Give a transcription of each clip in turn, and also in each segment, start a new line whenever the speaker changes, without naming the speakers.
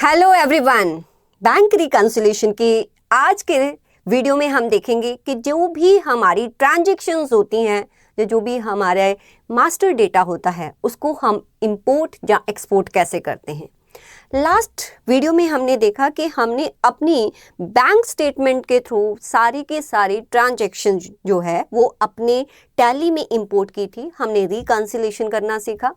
Hello everyone. Bank reconciliation की आज के वीडियो में हम देखेंगे कि जो भी हमारी ट्रांजैक्शंस होती हैं, जो भी हमारे मास्टर डेटा होता है उसको हम इंपोर्ट या एक्सपोर्ट कैसे करते हैं। लास्ट वीडियो में हमने देखा कि हमने अपनी बैंक स्टेटमेंट के थ्रू सारी के सारी ट्रांजैक्शन जो है वो अपने टैली में इंपोर्ट की थी। हमने रिकंसिलिएशन करना सीखा।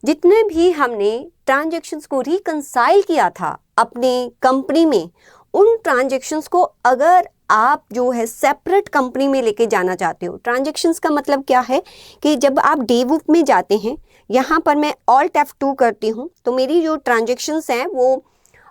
जितने भी हमने ट्रांजैक्शंस को रिकंसाइल किया था अपने कंपनी में, उन ट्रांजैक्शंस को अगर आप जो है सेपरेट कंपनी में लेके जाना चाहते हो, ट्रांजैक्शंस का मतलब क्या है कि जब आप डे बुक में जाते हैं, यहाँ पर मैं ऑल्ट F2 करती हूँ तो मेरी जो ट्रांजैक्शंस हैं वो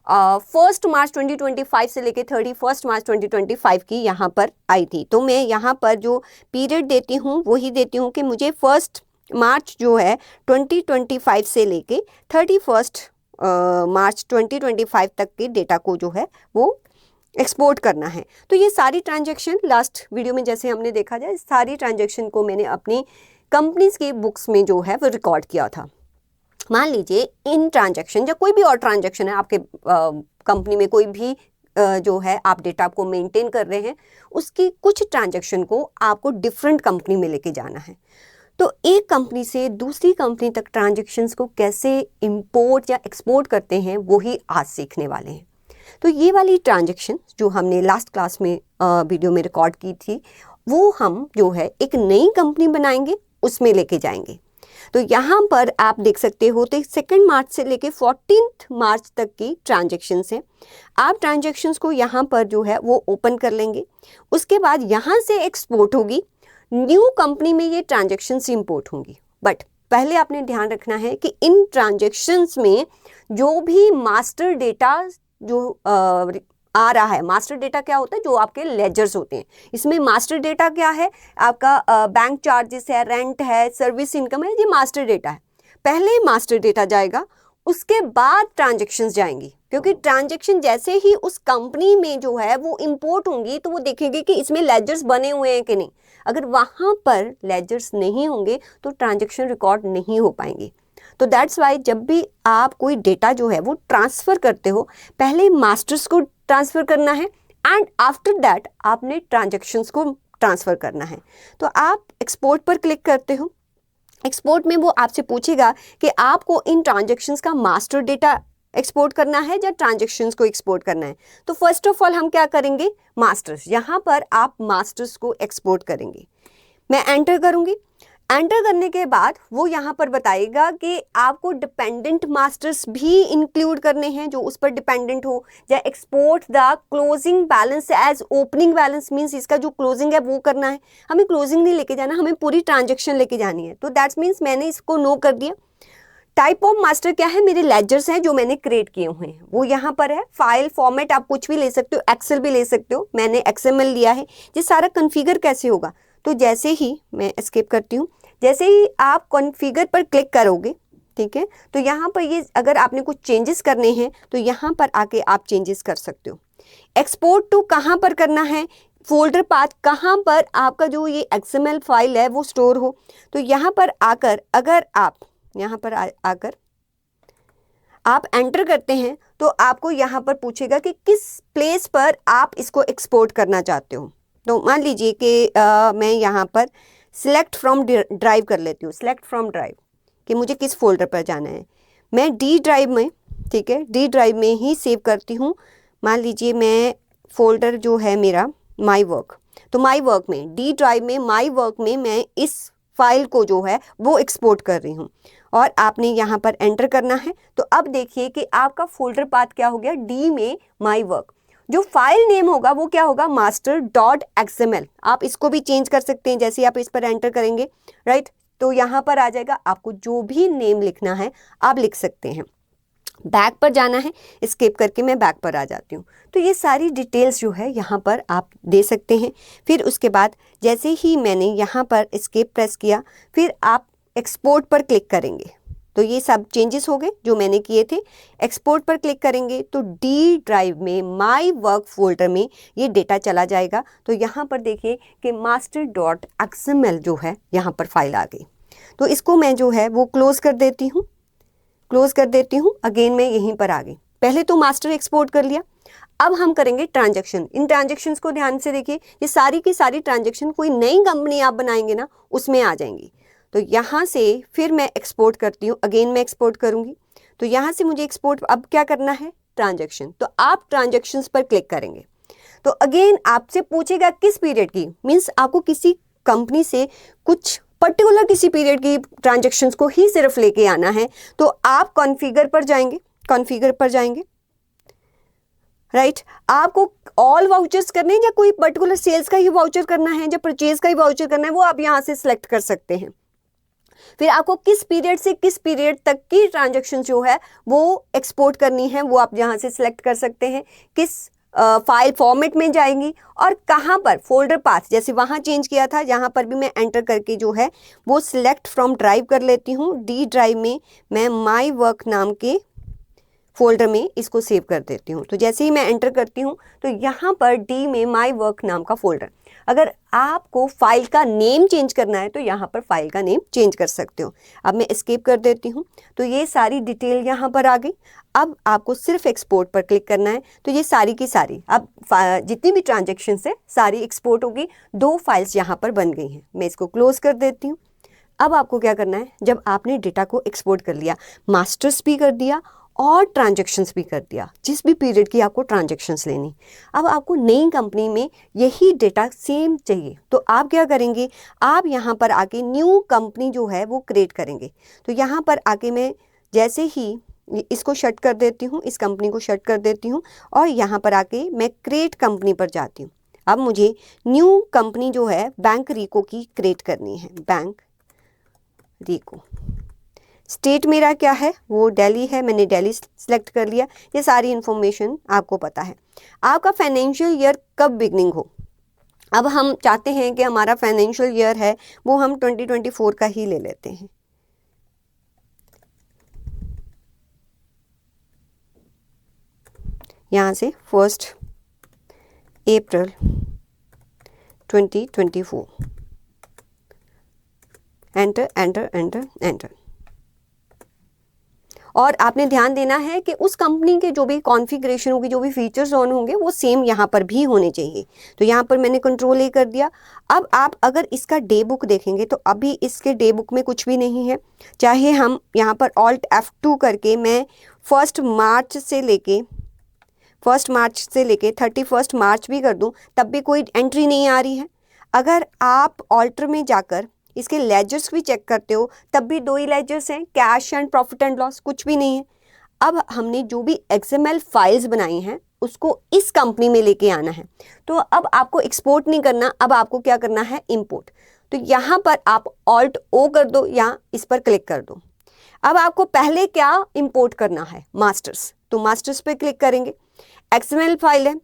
1 मार्च 2025 से लेके 31 मार्च 2025 की यहाँ पर आई थी। तो मैं यहाँ पर जो पीरियड देती हूँ वही देती हूँ कि मुझे 1 मार्च जो है 2025 से लेके 31 मार्च 2025 तक के डेटा को जो है वो एक्सपोर्ट करना है। तो ये सारी ट्रांजैक्शन लास्ट वीडियो में जैसे हमने देखा जाए, सारी ट्रांजैक्शन को मैंने अपनी कंपनीज के बुक्स में जो है वो रिकॉर्ड किया था। मान लीजिए इन ट्रांजैक्शन या कोई भी और ट्रांजैक्शन है आपके कंपनी में, कोई भी जो है आप डेटा को मेंटेन कर रहे हैं, उसकी कुछ ट्रांजैक्शन को आपको डिफरेंट कंपनी में लेके जाना है। तो एक कंपनी से दूसरी कंपनी तक ट्रांजैक्शंस को कैसे इंपोर्ट या एक्सपोर्ट करते हैं वो ही आज सीखने वाले हैं। तो ये वाली ट्रांजैक्शन जो हमने लास्ट क्लास में वीडियो में रिकॉर्ड की थी, वो हम जो है एक नई कंपनी बनाएंगे, उसमें लेके जाएंगे। तो यहाँ पर आप देख सकते हो तो 2 मार्च से लेके 14 मार्च तक की ट्रांजैक्शंस हैं। आप ट्रांजैक्शंस को यहाँ पर जो है वो ओपन कर लेंगे। उसके बाद यहाँ से एक्सपोर्ट होगी, न्यू कंपनी में ये ट्रांजैक्शंस इंपोर्ट होंगी। बट पहले आपने ध्यान रखना है कि इन ट्रांजैक्शंस में जो भी मास्टर डेटा जो आ रहा है, मास्टर डेटा क्या होता है, जो आपके लेजर्स होते हैं। इसमें मास्टर डेटा क्या है, आपका बैंक चार्जेस है, रेंट है, सर्विस इनकम है, ये मास्टर डेटा है। पहले मास्टर डेटा जाएगा, उसके बाद ट्रांजैक्शंस जाएंगी, क्योंकि ट्रांजैक्शन जैसे ही उस कंपनी में जो है वो इंपोर्ट होंगी तो वो देखेंगे कि इसमें लेजर्स बने हुए हैं कि नहीं। अगर वहाँ पर लेजर्स नहीं होंगे तो ट्रांजैक्शन रिकॉर्ड नहीं हो पाएंगे। तो दैट्स वाई जब भी आप कोई डेटा जो है वो ट्रांसफ़र करते हो, पहले मास्टर्स को ट्रांसफ़र करना है एंड आफ्टर दैट आपने ट्रांजैक्शंस को ट्रांसफ़र करना है। तो आप एक्सपोर्ट पर क्लिक करते हो। एक्सपोर्ट में वो आपसे पूछेगा कि आपको इन ट्रांजैक्शंस का मास्टर डेटा एक्सपोर्ट करना है या ट्रांजैक्शंस को एक्सपोर्ट करना है। तो फर्स्ट ऑफ ऑल हम क्या करेंगे, मास्टर्स, यहाँ पर आप मास्टर्स को एक्सपोर्ट करेंगे। मैं एंटर करूँगी। एंटर करने के बाद वो यहाँ पर बताएगा कि आपको डिपेंडेंट मास्टर्स भी इंक्लूड करने हैं जो उस पर डिपेंडेंट हो, या export the closing balance as opening balance, means इसका जो क्लोजिंग है वो करना है। हमें क्लोजिंग नहीं लेके जाना, हमें पूरी ट्रांजैक्शन लेके जानी है। तो दैट्स मीन्स मैंने इसको नो कर दिया। टाइप ऑफ मास्टर क्या है, मेरे लेजर्स हैं जो मैंने क्रिएट किए हुए हैं, वो यहाँ पर है। फाइल फॉर्मेट आप कुछ भी ले सकते हो, एक्सेल भी ले सकते हो, मैंने XML लिया है। ये सारा कन्फिगर कैसे होगा, तो जैसे ही मैं एस्केप करती हूँ, जैसे ही आप कॉन्फ़िगर पर क्लिक करोगे, ठीक है, तो यहाँ पर ये अगर आपने कुछ चेंजेस करने हैं तो यहाँ पर आके आप चेंजेस कर सकते हो। एक्सपोर्ट टू कहाँ पर करना है, फोल्डर पाथ कहाँ पर आपका जो ये XML फाइल है वो स्टोर हो। तो यहाँ पर आकर अगर आप यहाँ पर आकर आप एंटर करते हैं तो आपको यहाँ पर पूछेगा कि किस प्लेस पर आप इसको एक्सपोर्ट करना चाहते हो। तो मान लीजिए कि मैं यहाँ पर सिलेक्ट फ्रॉम ड्राइव कर लेती हूँ, सिलेक्ट फ्रॉम ड्राइव, कि मुझे किस फोल्डर पर जाना है। मैं D ड्राइव में, ठीक है, D ड्राइव में ही सेव करती हूँ। मान लीजिए मैं फोल्डर जो है मेरा माई वर्क, तो माई वर्क में D ड्राइव में माई वर्क में मैं इस फाइल को जो है वो एक्सपोर्ट कर रही हूँ और आपने यहाँ पर एंटर करना है। तो अब देखिए कि आपका फोल्डर पाथ क्या हो गया, D में माई वर्क। जो फाइल नेम होगा वो क्या होगा, master.xml। आप इसको भी चेंज कर सकते हैं जैसे आप इस पर एंटर करेंगे, राइट। तो यहाँ पर आ जाएगा, आपको जो भी नेम लिखना है आप लिख सकते हैं। बैक पर जाना है, एस्केप करके मैं बैक पर आ जाती हूँ। तो ये सारी डिटेल्स जो है यहाँ पर आप दे सकते हैं। फिर उसके बाद जैसे ही मैंने यहाँ पर एस्केप प्रेस किया, फिर आप एक्सपोर्ट पर क्लिक करेंगे तो ये सब चेंजेस हो गए जो मैंने किए थे। एक्सपोर्ट पर क्लिक करेंगे तो D ड्राइव में माई वर्क फोल्डर में ये डेटा चला जाएगा। तो यहाँ पर देखिए कि master.xml जो है यहाँ पर फाइल आ गई। तो इसको मैं जो है वो क्लोज कर देती हूँ, अगेन मैं यहीं पर आ गई। पहले तो मास्टर एक्सपोर्ट कर लिया, अब हम करेंगे ट्रांजैक्शन। इन ट्रांजैक्शंस को ध्यान से देखिए, ये सारी की सारी ट्रांजैक्शन कोई नई कंपनी आप बनाएंगे ना उसमें आ जाएंगी। तो यहाँ से फिर मैं एक्सपोर्ट करती हूँ, अगेन मैं एक्सपोर्ट करूँगी। तो यहाँ से मुझे एक्सपोर्ट अब क्या करना है, ट्रांजैक्शन। तो आप ट्रांजैक्शंस पर क्लिक करेंगे तो अगेन आपसे पूछेगा किस पीरियड की, मीन्स आपको किसी कंपनी से कुछ पर्टिकुलर किसी पीरियड की ट्रांजैक्शंस को ही सिर्फ लेके आना है। तो आप कॉन्फ़िगर पर जाएंगे, कॉन्फ़िगर पर जाएंगे, राइट। आपको ऑल वाउचर्स करने हैं या कोई पर्टिकुलर सेल्स का ही वाउचर करना है या परचेज का ही वाउचर करना है, वो आप यहाँ से सिलेक्ट कर सकते हैं। फिर आपको किस पीरियड से किस पीरियड तक की ट्रांजैक्शन जो है वो एक्सपोर्ट करनी है, वो आप यहाँ से सिलेक्ट कर सकते हैं। किस फाइल फॉर्मेट में जाएंगी और कहाँ पर फोल्डर पाथ, जैसे वहाँ चेंज किया था, यहाँ पर भी मैं एंटर करके जो है वो सिलेक्ट फ्रॉम ड्राइव कर लेती हूँ। डी ड्राइव में मैं माई वर्क नाम के फोल्डर में इसको सेव कर देती हूँ। तो जैसे ही मैं एंटर करती हूँ तो यहाँ पर डी में माई वर्क नाम का फोल्डर, अगर आपको फाइल का नेम चेंज करना है तो यहाँ पर फाइल का नेम चेंज कर सकते हो। अब मैं एस्केप कर देती हूँ। तो ये सारी डिटेल यहाँ पर आ गई। अब आपको सिर्फ एक्सपोर्ट पर क्लिक करना है। तो ये सारी की सारी अब जितनी भी ट्रांजेक्शन है सारी एक्सपोर्ट होगी। 2 फाइल्स यहाँ पर बन गई हैं। मैं इसको क्लोज कर देती हूँ। अब आपको क्या करना है, जब आपने डेटा को एक्सपोर्ट कर लिया, मास्टर्स भी कर दिया और ट्रांजैक्शंस भी कर दिया, जिस भी पीरियड की आपको ट्रांजैक्शंस लेनी, अब आपको नई कंपनी में यही डेटा सेम चाहिए। तो आप क्या करेंगे, आप यहाँ पर आके न्यू कंपनी जो है वो क्रिएट करेंगे। तो यहाँ पर आके मैं जैसे ही इसको शट कर देती हूँ, इस कंपनी को शट कर देती हूँ और यहाँ पर आके मैं क्रिएट कंपनी पर जाती हूँ। अब मुझे न्यू कंपनी जो है बैंक रीको की क्रिएट करनी है, बैंक रीको। स्टेट मेरा क्या है, वो दिल्ली है, मैंने दिल्ली सेलेक्ट कर लिया। ये सारी इन्फॉर्मेशन आपको पता है। आपका फाइनेंशियल ईयर कब बिगनिंग हो, अब हम चाहते हैं कि हमारा फाइनेंशियल ईयर है वो हम 2024 का ही ले लेते हैं। यहाँ से 1 अप्रैल 2024, एंटर एंटर एंटर एंटर। और आपने ध्यान देना है कि उस कंपनी के जो भी कॉन्फ़िगरेशन होगी, जो भी फीचर्स ऑन होंगे वो सेम यहाँ पर भी होने चाहिए। तो यहाँ पर मैंने कंट्रोल ए कर दिया। अब आप अगर इसका डे बुक देखेंगे तो अभी इसके डे बुक में कुछ भी नहीं है। चाहे हम यहाँ पर ऑल्ट F2 करके मैं 1 मार्च से लेके 31 मार्च भी कर दूँ तब भी कोई एंट्री नहीं आ रही है। अगर आप ऑल्टर में जाकर इसके लेजर्स भी चेक करते हो तब भी 2 ही लेजर्स हैं, cash and profit and loss, कुछ भी नहीं है। अब हमने जो भी XML फाइल्स बनाई हैं उसको इस कंपनी में लेके आना है। तो अब आपको एक्सपोर्ट नहीं करना, अब आपको क्या करना है, इंपोर्ट। तो यहाँ पर आप ऑल्ट O कर दो या इस पर क्लिक कर दो। अब आपको पहले क्या इंपोर्ट करना है, मास्टर्स। तो मास्टर्स पे क्लिक करेंगे। XML फाइल है,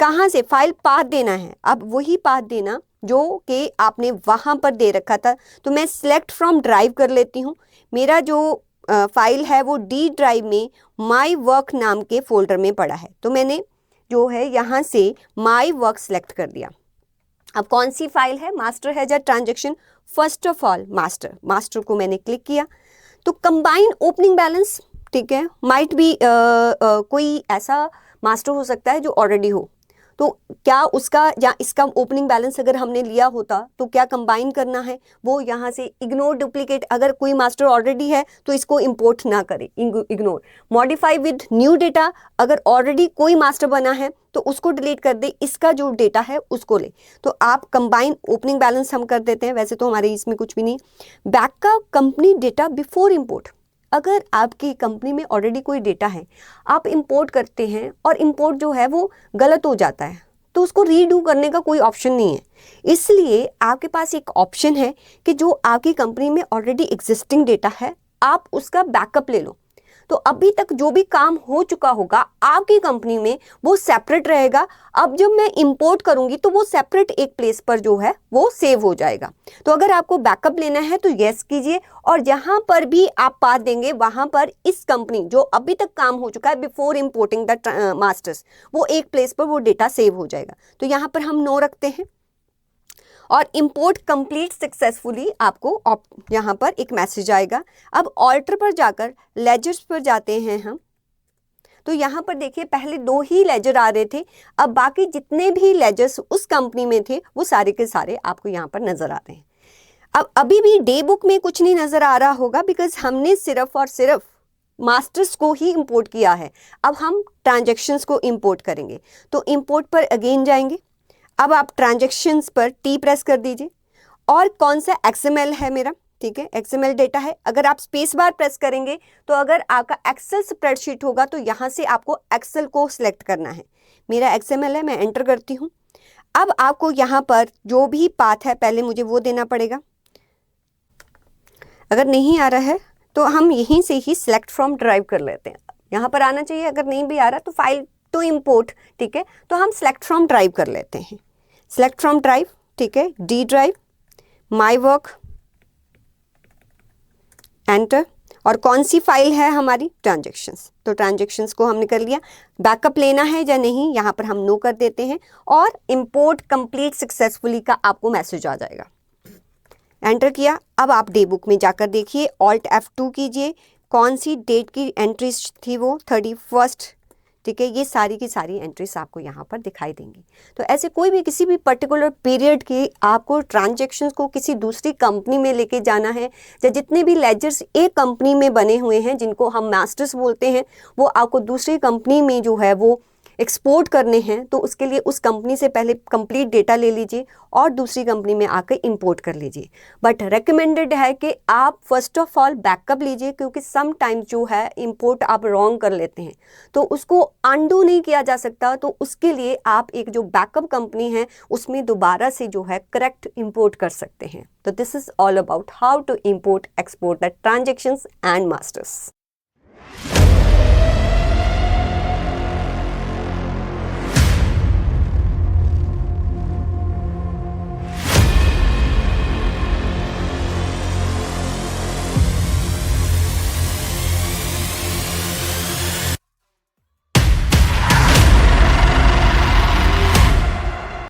कहाँ से फाइल पाथ देना है, अब वही पाथ देना जो कि आपने वहाँ पर दे रखा था। तो मैं सिलेक्ट फ्रॉम ड्राइव कर लेती हूँ। मेरा जो फाइल है वो डी ड्राइव में माई वर्क नाम के फोल्डर में पड़ा है। तो मैंने जो है यहाँ से माई वर्क सेलेक्ट कर दिया। अब कौन सी फाइल है, मास्टर है या transaction, first of all master को मैंने क्लिक किया। तो कंबाइन ओपनिंग बैलेंस, ठीक है, माइट बी कोई ऐसा मास्टर हो सकता है जो ऑलरेडी हो। तो क्या उसका या इसका ओपनिंग बैलेंस अगर हमने लिया होता तो क्या कंबाइन करना है, वो यहाँ से इग्नोर डुप्लीकेट, अगर कोई मास्टर ऑलरेडी है तो इसको इंपोर्ट ना करें, ignore. Modify with new data, अगर ऑलरेडी कोई मास्टर बना है तो उसको डिलीट कर दे, इसका जो डेटा है उसको ले। तो आप कंबाइन ओपनिंग बैलेंस हम कर देते हैं, वैसे तो हमारे इसमें कुछ भी नहीं। Backup company data before import, अगर आपकी कंपनी में ऑलरेडी कोई डेटा है, आप इंपोर्ट करते हैं और इंपोर्ट जो है वो गलत हो जाता है तो उसको रीडू करने का कोई ऑप्शन नहीं है। इसलिए आपके पास एक ऑप्शन है कि जो आपकी कंपनी में ऑलरेडी एग्जिस्टिंग डेटा है आप उसका बैकअप ले लो। तो अभी तक जो भी काम हो चुका होगा आपकी कंपनी में वो सेपरेट रहेगा। अब जब मैं इंपोर्ट करूंगी तो वो सेपरेट एक प्लेस पर जो है वो सेव हो जाएगा। तो अगर आपको बैकअप लेना है तो यस कीजिए, और जहां पर भी आप पाथ देंगे वहां पर इस कंपनी जो अभी तक काम हो चुका है बिफोर इंपोर्टिंग द मास्टर्स, वो एक प्लेस पर वो डेटा सेव हो जाएगा। तो यहाँ पर हम नो रखते हैं और इंपोर्ट कंप्लीट सक्सेसफुली, आपको यहाँ पर एक मैसेज आएगा। अब ऑल्टर पर जाकर लेजर्स पर जाते हैं हम। तो यहाँ पर देखिए पहले 2 ही लेजर आ रहे थे, अब बाकी जितने भी लेजर्स उस कंपनी में थे वो सारे के सारे आपको यहाँ पर नजर आ रहे हैं। अब अभी भी डे बुक में कुछ नहीं नजर आ रहा होगा, बिकॉज हमने सिर्फ और सिर्फ मास्टर्स को ही इंपोर्ट किया है। अब हम ट्रांजैक्शंस को इंपोर्ट करेंगे, तो इंपोर्ट पर अगेन जाएंगे। अब आप ट्रांजैक्शंस पर टी प्रेस कर दीजिए, और कौन सा XML है मेरा, ठीक है, XML डेटा है। अगर आप स्पेस बार प्रेस करेंगे तो अगर आपका एक्सेल स्प्रेडशीट होगा तो यहाँ से आपको एक्सेल को सिलेक्ट करना है। मेरा XML है, मैं एंटर करती हूँ। अब आपको यहाँ पर जो भी पाथ है पहले मुझे वो देना पड़ेगा। अगर नहीं आ रहा है तो हम यहीं से ही सिलेक्ट फ्रॉम ड्राइव कर लेते हैं। यहाँ पर आना चाहिए, अगर नहीं भी आ रहा तो फाइल टू इंपोर्ट, ठीक है, तो हम सिलेक्ट फ्रॉम ड्राइव कर लेते हैं। सिलेक्ट फ्रॉम ड्राइव, ठीक है, D drive, my work, enter. और कौन सी फाइल है हमारी, ट्रांजैक्शंस, तो ट्रांजैक्शंस को हमने कर लिया। बैकअप लेना है या नहीं, यहाँ पर हम नो कर देते हैं, और इंपोर्ट कंप्लीट सक्सेसफुली का आपको मैसेज आ जाएगा। एंटर किया। अब आप डे बुक में जाकर देखिए, ऑल्ट F2 कीजिए, कौन सी डेट की एंट्रीज थी वो 31, ठीक है, ये सारी की सारी एंट्रीज आपको यहाँ पर दिखाई देंगी। तो ऐसे कोई भी किसी भी पर्टिकुलर पीरियड की आपको ट्रांजैक्शंस को किसी दूसरी कंपनी में लेके जाना है, या जितने भी लेजर्स एक कंपनी में बने हुए हैं जिनको हम मास्टर्स बोलते हैं, वो आपको दूसरी कंपनी में जो है वो एक्सपोर्ट करने हैं, तो उसके लिए उस कंपनी से पहले कंप्लीट डेटा ले लीजिए और दूसरी कंपनी में आकर इंपोर्ट कर लीजिए। बट रेकमेंडेड है कि आप फर्स्ट ऑफ ऑल बैकअप लीजिए, क्योंकि सम टाइम्स जो है इंपोर्ट आप रॉन्ग कर लेते हैं तो उसको अनडू नहीं किया जा सकता। तो उसके लिए आप एक जो बैकअप कंपनी है उसमें दोबारा से जो है करेक्ट इंपोर्ट कर सकते हैं। तो this is all about how to import export the transactions and masters.